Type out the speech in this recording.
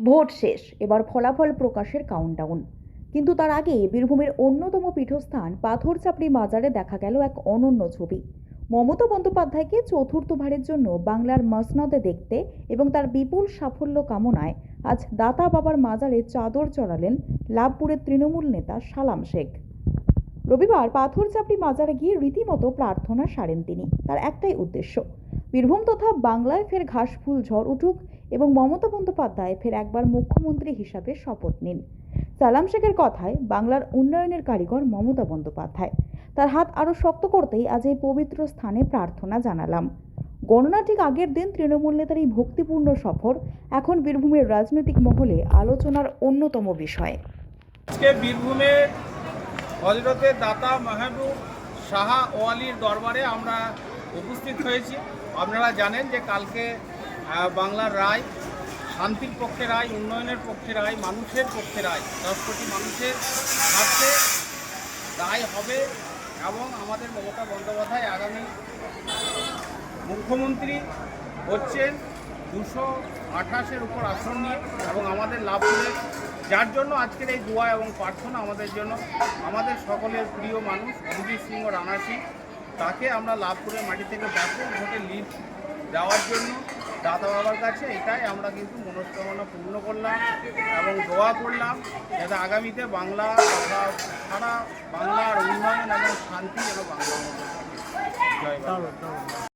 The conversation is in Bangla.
ভোট শেষ, এবার ফলাফল প্রকাশের কাউন্টডাউন। কিন্তু তার আগে বীরভূমের অন্যতম পীঠস্থান পাথরচাপড়ি মাজারে দেখা গেল এক অনন্য ছবি। মমতা বন্দ্যোপাধ্যায়কে চতুর্থবারের জন্য বাংলার মসনদে দেখতে এবং তার বিপুল সাফল্য কামনায় আজ দাতা বাবার মাজারে চাদর চড়ালেন লাভপুরের তৃণমূল নেতা সালাম শেখ। রবিবার পাথরচাপড়ি মাজারে গিয়ে রীতিমতো প্রার্থনা সারেন তিনি। তার একটাই উদ্দেশ্য, বীরভূম তথা বাংলায় ফের ঘাসফুল ঝড় উঠুক এবং মমতা বন্দ্যোপাধ্যায় ফের একবার মুখ্যমন্ত্রী হিসাবে শপথ নিন। সালাম শেখের কথায়, বাংলার উন্নয়নের কারিগর মমতা বন্দ্যোপাধ্যায়। তার হাত আরও শক্ত করতেই আজ এই পবিত্র স্থানে প্রার্থনা জানালাম। গণনা ঠিক আগের দিন তৃণমূল নেতার এই ভক্তিপূর্ণ সফর এখন বীরভূমের রাজনৈতিক মহলে আলোচনার অন্যতম বিষয়। আজকে বীরভূমে হজরতে দাতা মাহবুব শাহ ওয়ালির দরবারে আমরা উপস্থিত হয়েছি। আপনারা জানেন যে কালকে বাংলার রায় শান্তির পক্ষে রায়, উন্নয়নের পক্ষে রায়, মানুষের পক্ষে রায়, 10 কোটি মানুষের স্বার্থে রায় হবে এবং আমাদের মমতা বন্দ্যোপাধ্যায় আগামী মুখ্যমন্ত্রী হচ্ছেন 228-এর উপর আসন নিয়ে। এবং আমাদের লাভপুরের, যার জন্য আজকের এই দোয়া এবং প্রার্থনা আমাদের জন্য, আমাদের সকলের প্রিয় মানুষ অভিজিৎ সিংহ রানা সিং, তাকে আমরা লাভপুরের মাটি থেকে ব্যাপক ভোটে লিড দেওয়ার জন্য দাতা বাবার কাছে এটাই আমরা কিন্তু মনস্কামনা পূর্ণ করলাম এবং দোয়া করলাম যাতে আগামীতে বাংলা তথা সারা বাংলার উন্নয়ন এবং শান্তি যেন বাংলার মধ্যে থাকে। জয় বাংলা।